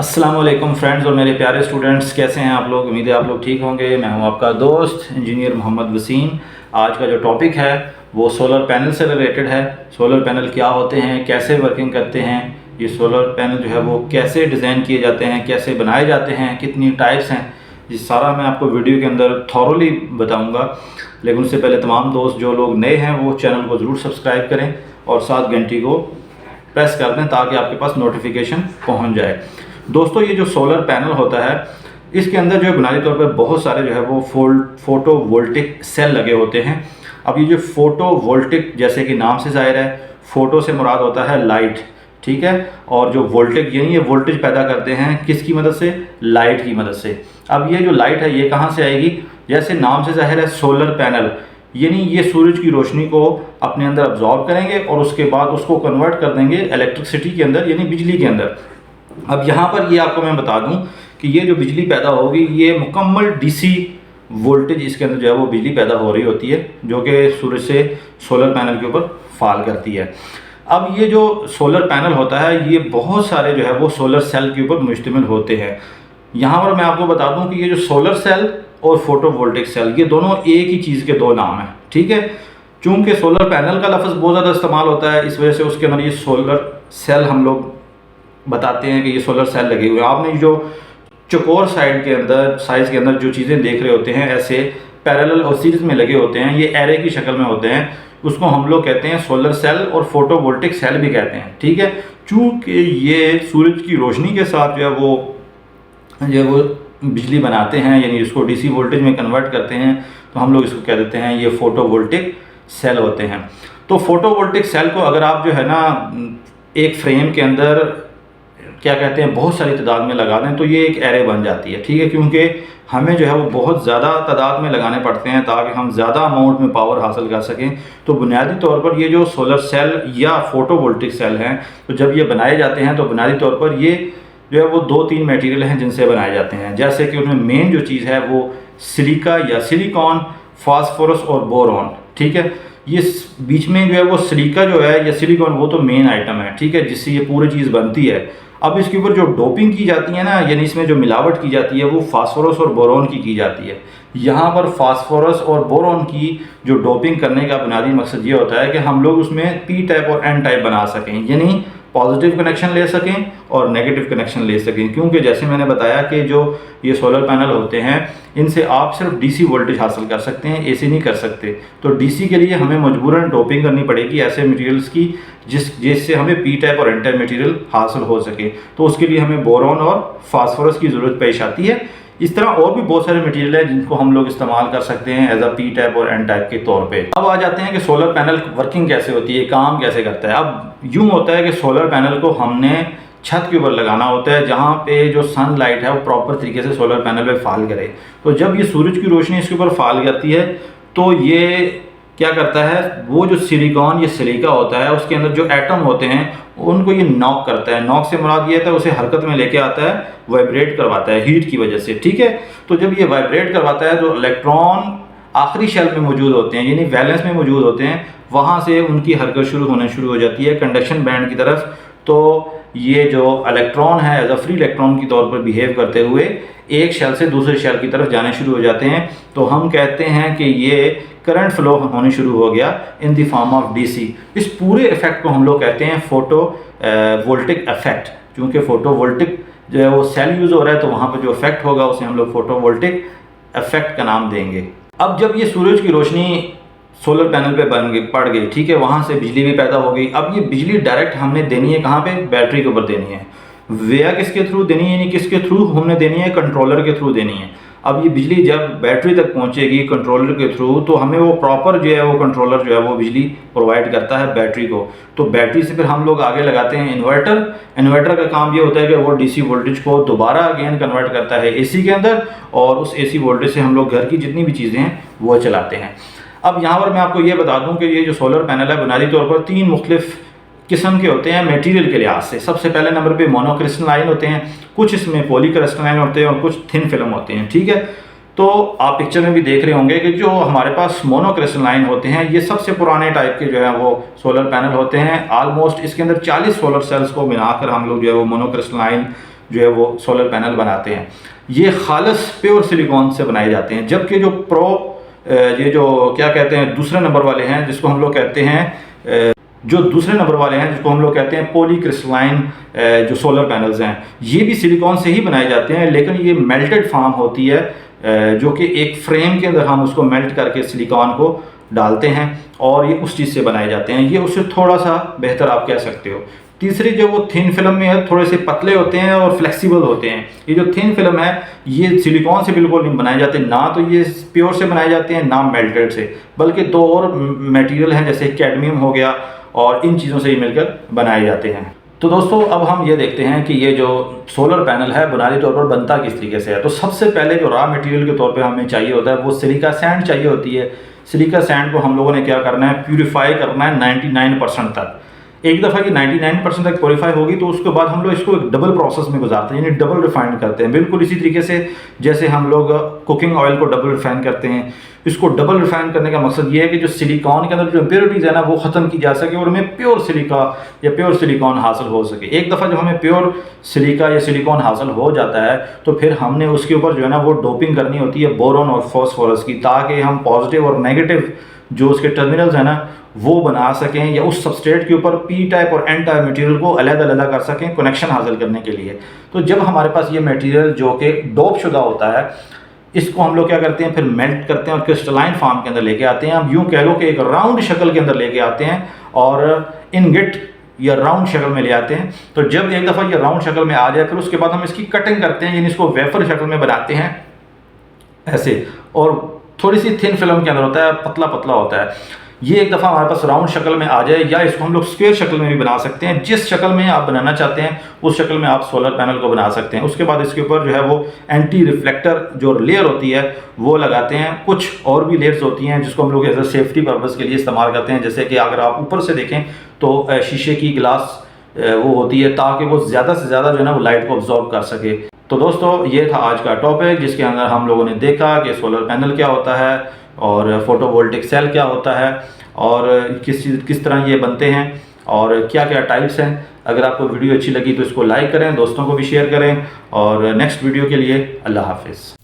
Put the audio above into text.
अस्सलाम वालेकुम फ्रेंड्स और मेरे प्यारे स्टूडेंट्स, कैसे हैं आप लोग। उम्मीद है आप लोग ठीक होंगे। मैं हूं आपका दोस्त इंजीनियर मोहम्मद वसीम। आज का जो टॉपिक है वो सोलर पैनल से रिलेटेड है। सोलर पैनल क्या होते हैं, कैसे वर्किंग करते हैं, ये सोलर पैनल जो है वो कैसे डिज़ाइन किए जाते हैं, कैसे बनाए जाते हैं, कितनी टाइप्स हैं, ये सारा मैं आपको वीडियो के अंदर थॉरोली बताऊँगा। लेकिन उससे पहले तमाम दोस्त जो लोग नए हैं वो चैनल को ज़रूर सब्सक्राइब करें और साथ घंटी को प्रेस कर दें ताकि आपके पास नोटिफिकेशन पहुंच जाए। दोस्तों, ये जो सोलर पैनल होता है इसके अंदर जो है बुनियादी तौर पर बहुत सारे जो है वो फोटो वोल्टिक सेल लगे होते हैं। अब ये जो फोटो वोल्टिक, जैसे कि नाम से जाहिर है, फोटो से मुराद होता है लाइट, ठीक है, और जो वोल्टिक यानी ये वोल्टेज पैदा करते हैं किसकी मदद से, लाइट की मदद से। अब ये जो लाइट है ये कहाँ से आएगी, जैसे नाम से जाहिर है सोलर पैनल, यानी ये सूरज की रोशनी को अपने अंदर अब्जॉर्ब करेंगे और उसके बाद उसको कन्वर्ट कर देंगे इलेक्ट्रिसिटी के अंदर यानी बिजली के अंदर। अब यहाँ पर ये आपको मैं बता दूं कि ये जो बिजली पैदा होगी ये मुकम्मल डीसी वोल्टेज इसके अंदर जो है वो बिजली पैदा हो रही होती है जो कि सूरज से सोलर पैनल के ऊपर फॉल करती है। अब ये जो सोलर पैनल होता है ये बहुत सारे जो है वो सोलर सेल के ऊपर मुश्तमिल होते हैं। यहाँ पर मैं आपको बता दूं कि ये जो सोलर सेल और फोटो वोल्टिक सेल ये दोनों एक ही चीज़ के दो नाम हैं, ठीक है। चूँकि सोलर पैनल का लफ्ज़ बहुत ज़्यादा इस्तेमाल होता है, इस वजह से उसके अंदर ये सोलर सेल हम लोग बताते हैं कि ये सोलर सेल लगे हुए हैं। आपने जो चौकोर साइड के अंदर साइज़ के अंदर जो चीज़ें देख रहे होते हैं ऐसे पैरेलल और सीरीज़ में लगे होते हैं, ये एरे की शक्ल में होते हैं, उसको हम लोग कहते हैं सोलर सेल और फोटोवोल्टिक सेल भी कहते हैं, ठीक है। चूँकि ये सूरज की रोशनी के साथ जो है वो बिजली बनाते हैं यानी इसको डीसी वोल्टेज में कन्वर्ट करते हैं, तो हम लोग इसको कह देते हैं ये फोटोवोल्टिक सेल होते हैं। तो फोटोवोल्टिक सेल को अगर आप जो है ना एक फ्रेम के अंदर क्या कहते हैं बहुत सारी तादाद में लगा दें तो ये एक एरे बन जाती है, ठीक है, क्योंकि हमें जो है वो बहुत ज़्यादा तादाद में लगाने पड़ते हैं ताकि हम ज़्यादा अमाउंट में पावर हासिल कर सकें। तो बुनियादी तौर पर ये जो सोलर सेल या फोटोवोल्टिक सेल हैं तो जब ये बनाए जाते हैं तो बुनियादी तौर पर ये जो है वो 2-3 मटेरियल हैं जिनसे बनाए जाते हैं। जैसे कि उनमें मेन जो चीज़ है वो सिलिका या सिलिकॉन, फास्फोरस और बोरॉन, ठीक है। ये बीच में जो है वो सिलिका जो है या सिलिकॉन वो तो मेन आइटम है, ठीक है, जिससे ये पूरी चीज़ बनती है। अब इसके ऊपर जो डोपिंग की जाती है ना यानी इसमें जो मिलावट की जाती है वो फास्फोरस और बोरॉन की जाती है। यहाँ पर फास्फोरस और बोरॉन की जो डोपिंग करने का बुनियादी मकसद ये होता है कि हम लोग उसमें पी टाइप और एन टाइप बना सकें, यानी पॉजिटिव कनेक्शन ले सकें और नेगेटिव कनेक्शन ले सकें। क्योंकि जैसे मैंने बताया कि जो ये सोलर पैनल होते हैं इनसे आप सिर्फ डीसी वोल्टेज हासिल कर सकते हैं, एसी नहीं कर सकते। तो डीसी के लिए हमें मजबूरन डोपिंग करनी पड़ेगी ऐसे मटेरियल्स की जिससे हमें पी टाइप और एन टाइप मटेरियल हासिल हो सके। तो उसके लिए हमें बोरॉन और फास्फोरस की ज़रूरत पेश आती है। इस तरह और भी बहुत सारे मटेरियल हैं जिनको हम लोग इस्तेमाल कर सकते हैं एज अ पी टाइप और एन टाइप के तौर पे। अब आ जाते हैं कि सोलर पैनल वर्किंग कैसे होती है, काम कैसे करता है। अब यूँ होता है कि सोलर पैनल को हमने छत के ऊपर लगाना होता है जहाँ पे जो सनलाइट है वो प्रॉपर तरीके से सोलर पैनल पे फॉल करे। तो जब ये सूरज की रोशनी इसके ऊपर फॉल करती है तो ये क्या करता है, वो जो सिलिकॉन या सिलिका होता है उसके अंदर जो एटम होते हैं उनको ये नॉक करता है। नॉक से मुराद ये था उसे हरकत में लेके आता है, वाइब्रेट करवाता है हीट की वजह से, ठीक है। तो जब ये वाइब्रेट करवाता है तो इलेक्ट्रॉन आखिरी शेल में मौजूद होते हैं यानी वैलेंस में मौजूद होते हैं, वहाँ से उनकी हरकत होने शुरू हो जाती है कंडक्शन बैंड की तरफ। तो ये जो इलेक्ट्रॉन है एज अ फ्री इलेक्ट्रॉन की तौर पर बिहेव करते हुए एक शेल से दूसरे शेल की तरफ जाने शुरू हो जाते हैं। तो हम कहते हैं कि ये करंट फ्लो होने शुरू हो गया in the form of DC. इस पूरे इफेक्ट को हम लोग कहते हैं फोटो वोल्टिक इफेक्ट। क्योंकि फोटो वोल्टिक जो है वो सेल यूज़ हो रहा है तो वहाँ पर जो इफेक्ट होगा उसे हम लोग फोटो वोल्टिक इफेक्ट का नाम देंगे। अब जब ये सूरज की रोशनी सोलर पैनल पे पड़ गई, ठीक है, वहाँ से बिजली भी पैदा हो गई। अब ये बिजली डायरेक्ट हमने देनी है कहाँ पे, बैटरी के ऊपर देनी है। वेया किसके थ्रू देनी है, यानी किसके थ्रू हमने देनी है, कंट्रोलर के थ्रू देनी है। अब ये बिजली जब बैटरी तक पहुँचेगी कंट्रोलर के थ्रू तो हमें वो प्रॉपर जो है वो कंट्रोलर जो है वो बिजली प्रोवाइड करता है बैटरी को। तो बैटरी से फिर हम लोग आगे लगाते हैं इन्वर्टर। इन्वर्टर का काम ये होता है कि वो डीसी वोल्टेज को दोबारा अगेन कन्वर्ट करता है एसी के अंदर और उस एसी वोल्टेज से हम लोग घर की जितनी भी चीज़ें हैं वो चलाते हैं। अब यहाँ पर मैं आपको ये बता दूं कि ये जो सोलर पैनल है बुनियादी तौर पर 3 मुख्तलिफ किस्म के होते हैं मटेरियल के लिहाज से। सबसे पहले नंबर पे मोनोक्रिस्टलाइन होते हैं, कुछ इसमें पॉलीक्रिस्टलाइन होते हैं और कुछ थिन फिल्म होते हैं, ठीक है। तो आप पिक्चर में भी देख रहे होंगे कि जो हमारे पास मोनोक्रिस्टलाइन होते हैं ये सबसे पुराने टाइप के जो है वो सोलर पैनल होते हैं। ऑलमोस्ट इसके अंदर 40 सोलर सेल्स को मिलाकर हम लोग जो है वो मोनोक्रिस्टलाइन जो है वो सोलर पैनल बनाते हैं, ये खालिस प्योर सिलिकॉन से बनाए जाते हैं। जबकि जो ये जो क्या कहते हैं दूसरे नंबर वाले हैं, जिसको हम लोग कहते हैं जिसको हम लोग कहते हैं पॉलीक्रिस्टलाइन जो सोलर पैनल्स हैं, ये भी सिलिकॉन से ही बनाए जाते हैं, लेकिन ये मेल्टेड फार्म होती है जो कि एक फ्रेम के अंदर हम उसको मेल्ट करके सिलिकॉन को डालते हैं और ये उस चीज़ से बनाए जाते हैं। ये उससे थोड़ा सा बेहतर आप कह सकते हो। तीसरी जो वो थिन फिल्म में है, थोड़े से पतले होते हैं और फ्लेक्सिबल होते हैं। ये जो थिन फिल्म है ये सिलिकॉन से बिल्कुल नहीं बनाए जाते, ना तो ये प्योर से बनाए जाते हैं ना मेल्टेड से, बल्कि दो और मटेरियल हैं जैसे कैडमियम हो गया और इन चीज़ों से ही मिलकर बनाए जाते हैं। तो दोस्तों अब हम ये देखते हैं कि ये जो सोलर पैनल है बुनियादी तौर पर बनता किस तरीके से है। तो सबसे पहले जो रॉ मटेरियल के तौर पे हमें चाहिए होता है वो सिलिका सैंड चाहिए होती है। सिलिका सैंड को हम लोगों ने क्या करना है, प्यूरिफाई करना है 99% तक। एक दफ़ा कि 99% तक प्योरीफाई होगी तो उसके बाद हम लोग इसको एक डबल प्रोसेस में गुजारते हैं, यानी डबल रिफाइंड करते हैं। बिल्कुल इसी तरीके से जैसे हम लोग कुकिंग ऑयल को डबल रिफाइन करते हैं। इसको डबल रिफाइन करने का मकसद ये है कि जो सिलिकॉन के अंदर जो इम्प्योरिटीज़ है ना वो ख़त्म की जा सके और हमें प्योर सिलिका या प्योर सिलिकॉन हासिल हो सके। एक दफ़ा जब हमें प्योर सिलिका या सिलिकॉन हासिल हो जाता है तो फिर हमने उसके ऊपर जो है ना वो डोपिंग करनी होती है बोरॉन और फॉस्फोरस की, ताकि हम पॉजिटिव और नेगेटिव जो उसके टर्मिनल्स हैं ना वो बना सकें या उस सबस्ट्रेट के ऊपर पी टाइप और एन टाइप मटेरियल को अलग कर सकें कनेक्शन हासिल करने के लिए। तो जब हमारे पास ये मटेरियल जो कि डोप शुदा होता है, इसको हम लोग क्या करते हैं फिर मेल्ट करते हैं और क्रिस्टलाइन फॉर्म के अंदर लेके आते हैं। हम यूँ कह लो कि एक राउंड शक्ल के अंदर लेके आते हैं और इनगेट या राउंड शक्ल में ले आते हैं। तो जब एक दफ़ा ये राउंड शक्ल में आ जाए फिर उसके बाद हम इसकी कटिंग करते हैं, यानी इसको वेफर शक्ल में बनाते हैं ऐसे, और थोड़ी सी थिन फिल्म के अंदर होता है, पतला पतला होता है। ये एक दफ़ा हमारे पास राउंड शक्ल में आ जाए, या इसको हम लोग स्क्वायर शक्ल में भी बना सकते हैं। जिस शक्ल में आप बनाना चाहते हैं उस शक्ल में आप सोलर पैनल को बना सकते हैं। उसके बाद इसके ऊपर जो है वो एंटी रिफ्लेक्टर जो लेयर होती है वो लगाते हैं। कुछ और भी लेयर्स होती हैं जिसको हम लोग एज अ सेफ्टी पर्पज़ के लिए इस्तेमाल करते हैं। जैसे कि अगर आप ऊपर से देखें तो शीशे की ग्लास वो होती है ताकि वो ज़्यादा से ज़्यादा जो है ना वो लाइट को ऑब्जॉर्व कर सके। तो दोस्तों ये था आज का टॉपिक, जिसके अंदर हम लोगों ने देखा कि सोलर पैनल क्या होता है और फोटोवोल्टिक सेल क्या होता है और किस तरह ये बनते हैं और क्या क्या टाइप्स हैं। अगर आपको वीडियो अच्छी लगी तो इसको लाइक करें, दोस्तों को भी शेयर करें, और नेक्स्ट वीडियो के लिए अल्लाह हाफिज़।